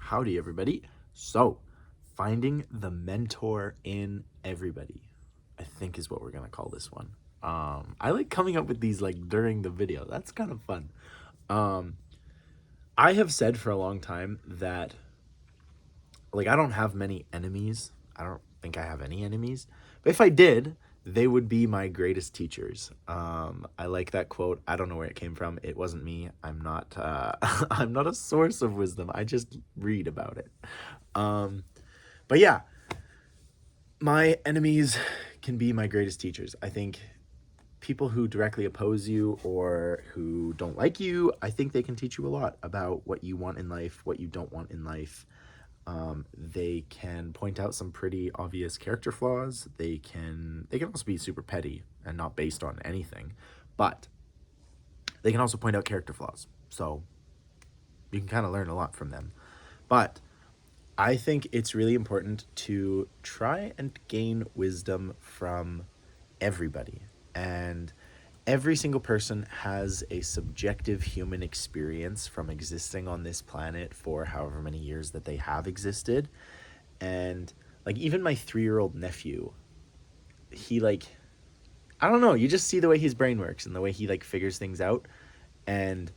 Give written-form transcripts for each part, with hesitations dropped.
Howdy, everybody. So, finding the mentor in everybody, I think is what we're gonna call this one. I like coming up with these like during the video. That's kind of fun. Um, I have said for a long time that like I don't have many enemies. I don't think I have any enemies. But if I did, they would be my greatest teachers. I like that quote. I don't know where it came from. It wasn't me. I'm not I'm not a source of wisdom. I just read about it. Um, but yeah, my enemies can be my greatest teachers. I think people who directly oppose you or who don't like you, I think they can teach you a lot about what you want in life, what you don't want in life. They can point out some pretty obvious character flaws. They can also be super petty and not based on anything, but they can also point out character flaws. So you can kind of learn a lot from them. But I think it's really important to try and gain wisdom from everybody. And every single person has a subjective human experience from existing on this planet for however many years that they have existed. And like even my 3-year-old nephew, he like I don't know, you just see the way his brain works and the way he like figures things out. And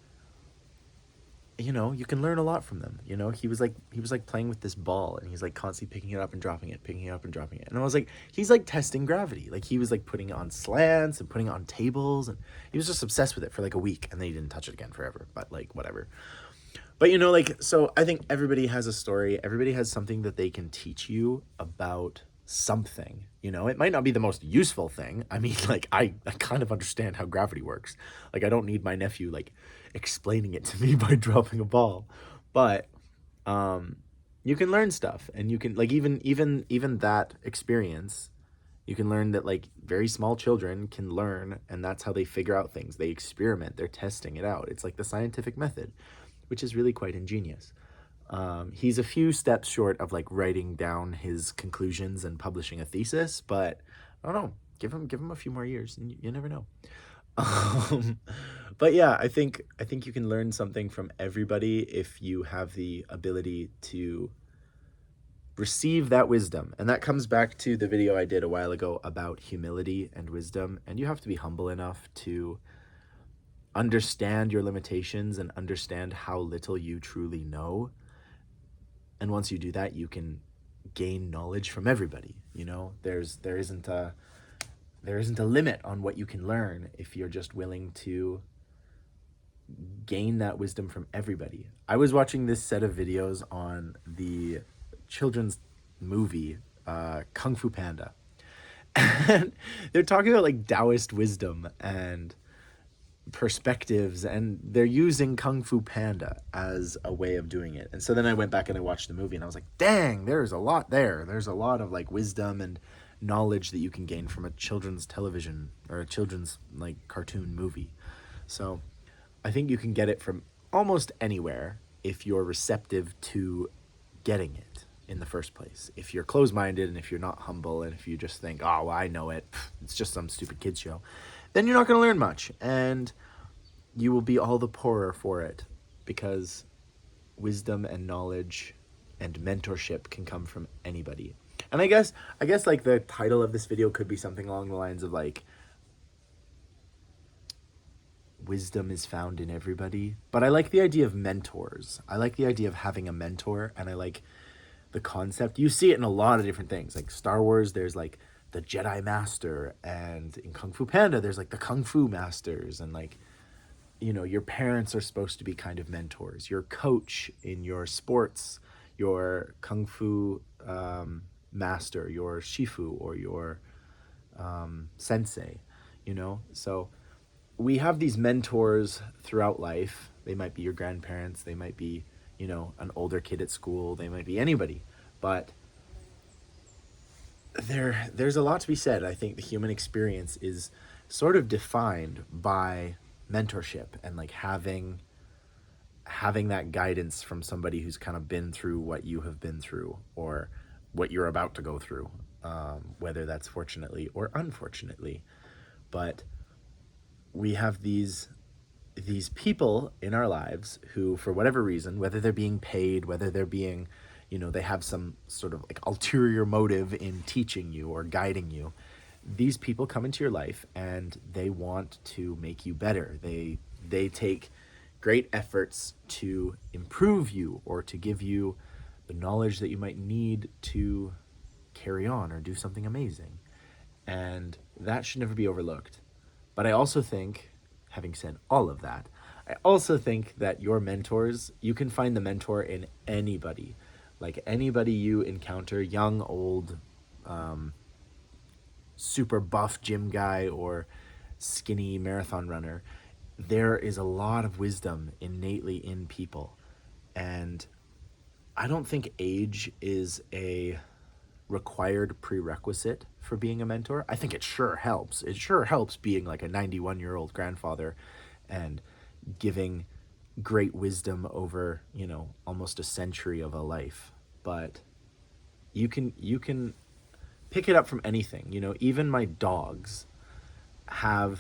you can learn a lot from them. He was like playing with this ball and he's like constantly picking it up and dropping it, picking it up and dropping it. And I was like, he's like testing gravity. Like he was like putting it on slants and putting it on tables, and he was just obsessed with it for like a week, and then he didn't touch it again forever. But like whatever. But like so I think everybody has a story. Everybody has something that they can teach you about something. It might not be the most useful thing. I mean, like I kind of understand how gravity works. Like I don't need my nephew like explaining it to me by dropping a ball. But you can learn stuff, and you can like even that experience, you can learn that like very small children can learn, and that's how they figure out things. They experiment, they're testing it out. It's like the scientific method, which is really quite ingenious. He's a few steps short of like writing down his conclusions and publishing a thesis, but I don't know. Give him a few more years, and you never know. Um, but yeah, I think you can learn something from everybody if you have the ability to receive that wisdom. And that comes back to the video I did a while ago about humility and wisdom. And you have to be humble enough to understand your limitations and understand how little you truly know. And once you do that, you can gain knowledge from everybody. There isn't a limit on what you can learn if you're just willing to gain that wisdom from everybody. I was watching this set of videos on the children's movie Kung Fu Panda. And they're talking about like Taoist wisdom and perspectives, and they're using Kung Fu Panda as a way of doing it. And so then I went back and I watched the movie, and I was like, dang, there's a lot there. There's a lot of like wisdom and knowledge that you can gain from a children's television or a children's like cartoon movie. So I think you can get it from almost anywhere if you're receptive to getting it in the first place. If you're closed-minded and if you're not humble and if you just think, oh, well, I know it, it's just some stupid kids show, then you're not going to learn much, and you will be all the poorer for it, because wisdom and knowledge and mentorship can come from anybody. And I guess like the title of this video could be something along the lines of like, wisdom is found in everybody. But I like the idea of mentors. I like the idea of having a mentor, and I like the concept. You see it in a lot of different things. Like Star Wars, there's like the Jedi Master, and in Kung Fu Panda, there's like the Kung Fu Masters, and like, your parents are supposed to be kind of mentors. Your coach in your sports, your Kung Fu master, your Shifu, or your sensei, So we have these mentors throughout life. They might be your grandparents, they might be, an older kid at school, they might be anybody. But there's a lot to be said. I think the human experience is sort of defined by mentorship and like having that guidance from somebody who's kind of been through what you have been through, or what you're about to go through, whether that's fortunately or unfortunately. But we have these these people in our lives who, for whatever reason, whether they're being paid, whether they're being, they have some sort of like ulterior motive in teaching you or guiding you, these people come into your life and they want to make you better. They take great efforts to improve you or to give you the knowledge that you might need to carry on or do something amazing. And that should never be overlooked. But I also think, having said all of that, I also think that your mentors, you can find the mentor in anybody. Like anybody you encounter, young, old, super buff gym guy or skinny marathon runner, there is a lot of wisdom innately in people. And I don't think age is a required prerequisite for being a mentor. I think it sure helps. It sure helps being like a 91-year-old grandfather and giving great wisdom over, almost a century of a life. But you can pick it up from anything. Even my dogs have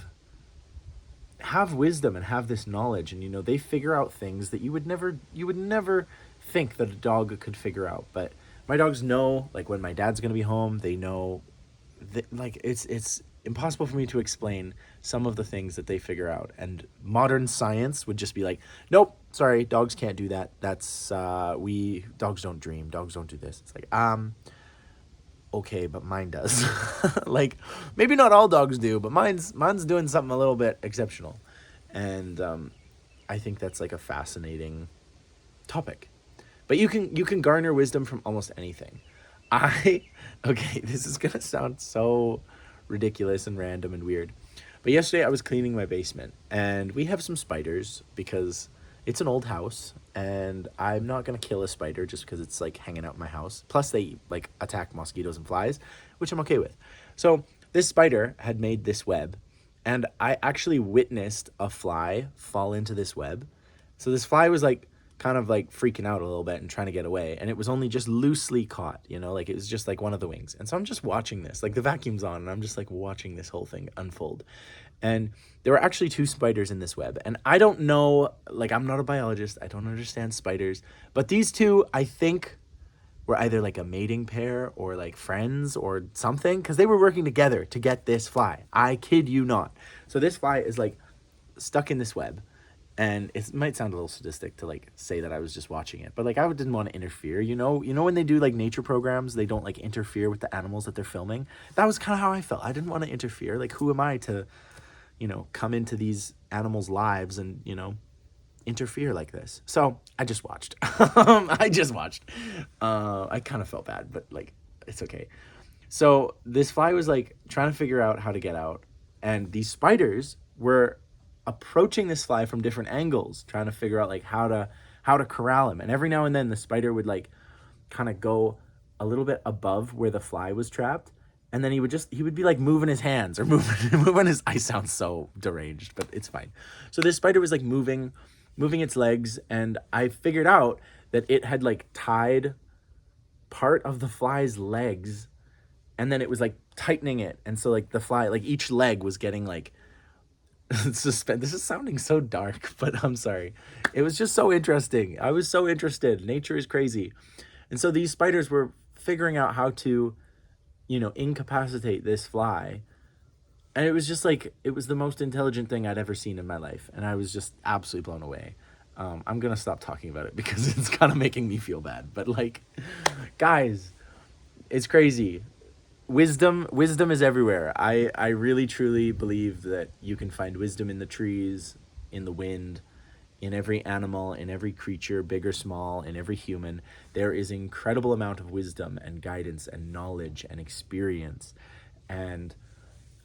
wisdom and have this knowledge, and they figure out things that you would never think that a dog could figure out. But my dogs know, like, when my dad's gonna be home. They know that, like, it's impossible for me to explain some of the things that they figure out, and modern science would just be like, nope, sorry, dogs can't do that. That's dogs don't dream, dogs don't do this. It's like, okay, but mine does. Like, maybe not all dogs do, but mine's doing something a little bit exceptional. And I think that's like a fascinating topic. But you can garner wisdom from almost anything. Okay, this is gonna sound so ridiculous and random and weird, but yesterday I was cleaning my basement, and we have some spiders because it's an old house, and I'm not gonna kill a spider just because it's like hanging out in my house. Plus, they like attack mosquitoes and flies, which I'm okay with. So this spider had made this web, and I actually witnessed a fly fall into this web. So this fly was like kind of like freaking out a little bit and trying to get away, and it was only just loosely caught, like it was just like one of the wings. And so I'm just watching this, like the vacuum's on, and I'm just like watching this whole thing unfold. And there were actually two spiders in this web, and I don't know, like, I'm not a biologist, I don't understand spiders, but these two, I think, were either like a mating pair or like friends or something, because they were working together to get this fly. I kid you not. So this fly is like stuck in this web. And it might sound a little sadistic to like say that I was just watching it, but like I didn't want to interfere. When they do like nature programs, they don't like interfere with the animals that they're filming. That was kind of how I felt. I didn't want to interfere. Like, who am I to, come into these animals' lives and interfere like this? So I just watched. I just watched. I kind of felt bad, but like it's okay. So this fly was like trying to figure out how to get out, and these spiders were approaching this fly from different angles, trying to figure out like how to corral him. And every now and then the spider would like kind of go a little bit above where the fly was trapped, and then he would be like moving his hands or moving his, I sound so deranged, but it's fine. So this spider was like moving its legs, and I figured out that it had like tied part of the fly's legs, and then it was like tightening it, and so like the fly, like each leg was getting like this is sounding so dark, but I'm sorry. It was just so interesting. I was so interested. Nature is crazy. And so these spiders were figuring out how to, incapacitate this fly. And it was just like, it was the most intelligent thing I'd ever seen in my life. And I was just absolutely blown away. I'm going to stop talking about it because it's kind of making me feel bad. But like, guys, it's crazy. Wisdom is everywhere. I really truly believe that you can find wisdom in the trees, in the wind, in every animal, in every creature, big or small, in every human. There is an incredible amount of wisdom and guidance and knowledge and experience. And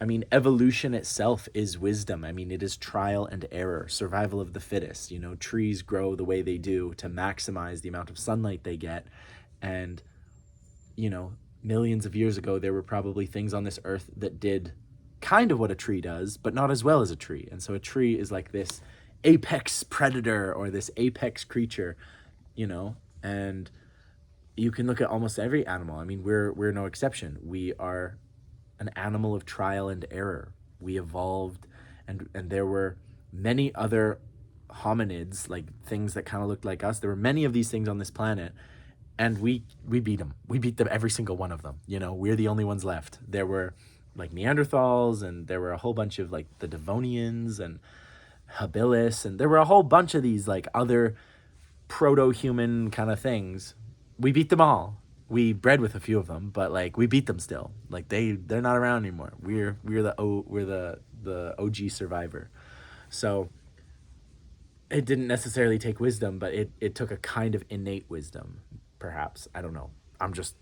I mean, evolution itself is wisdom. I mean, it is trial and error, survival of the fittest. Trees grow the way they do to maximize the amount of sunlight they get. And, millions of years ago, there were probably things on this earth that did kind of what a tree does, but not as well as a tree. And so a tree is like this apex predator or this apex creature, and you can look at almost every animal. I mean, we're no exception. We are an animal of trial and error. We evolved, and there were many other hominids, like things that kind of looked like us. There were many of these things on this planet, and we beat them. We beat them, every single one of them. You know, we're the only ones left. There were like Neanderthals, and there were a whole bunch of like the Devonians and habilis, and there were a whole bunch of these like other proto-human kind of things. We beat them all. We bred with a few of them, but like we beat them still. Like they're not around anymore. We're the OG survivor. So it didn't necessarily take wisdom, but it took a kind of innate wisdom, perhaps. I don't know. I'm just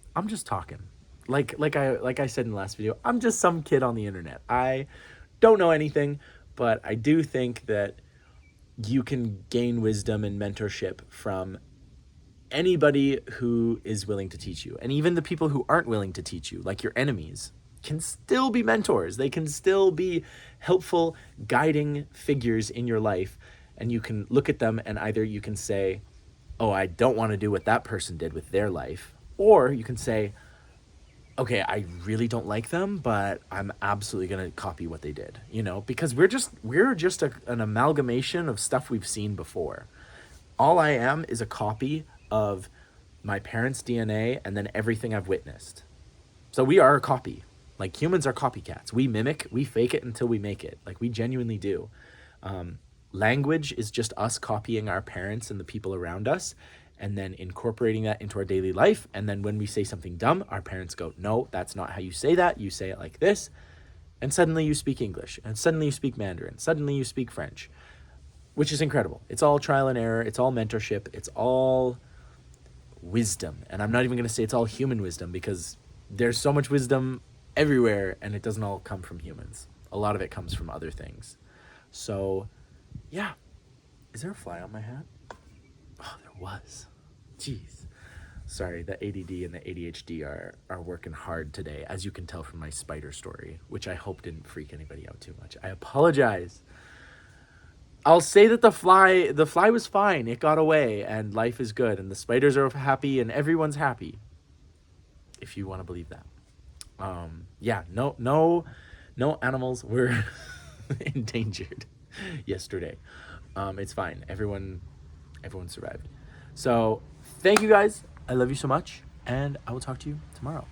talking. Like I said in the last video, I'm just some kid on the internet. I don't know anything, but I do think that you can gain wisdom and mentorship from anybody who is willing to teach you. And even the people who aren't willing to teach you, like your enemies, can still be mentors. They can still be helpful, guiding figures in your life. And you can look at them and either you can say, oh, I don't want to do what that person did with their life. Or you can say, okay, I really don't like them, but I'm absolutely going to copy what they did, you know, because we're just an amalgamation of stuff we've seen before. All I am is a copy of my parents' DNA and then everything I've witnessed. So we are a copy. Like humans are copycats. We mimic, we fake it until we make it. Like we genuinely do. Language is just us copying our parents and the people around us and then incorporating that into our daily life. And then when we say something dumb, our parents go, no, that's not how you say that. You say it like this. And suddenly you speak English, and suddenly you speak Mandarin, suddenly you speak French, which is incredible. It's all trial and error. It's all mentorship. It's all wisdom. And I'm not even going to say it's all human wisdom, because there's so much wisdom everywhere and it doesn't all come from humans. A lot of it comes from other things. So yeah. Is there a fly on my hat? Oh, there was. Jeez. Sorry, the ADD and the ADHD are working hard today, as you can tell from my spider story, which I hope didn't freak anybody out too much. I apologize. I'll say that the fly was fine. It got away and life is good and the spiders are happy and everyone's happy. If you want to believe that. Yeah, no animals were endangered yesterday. It's fine. Everyone survived. So thank you guys. I love you so much, and I will talk to you tomorrow.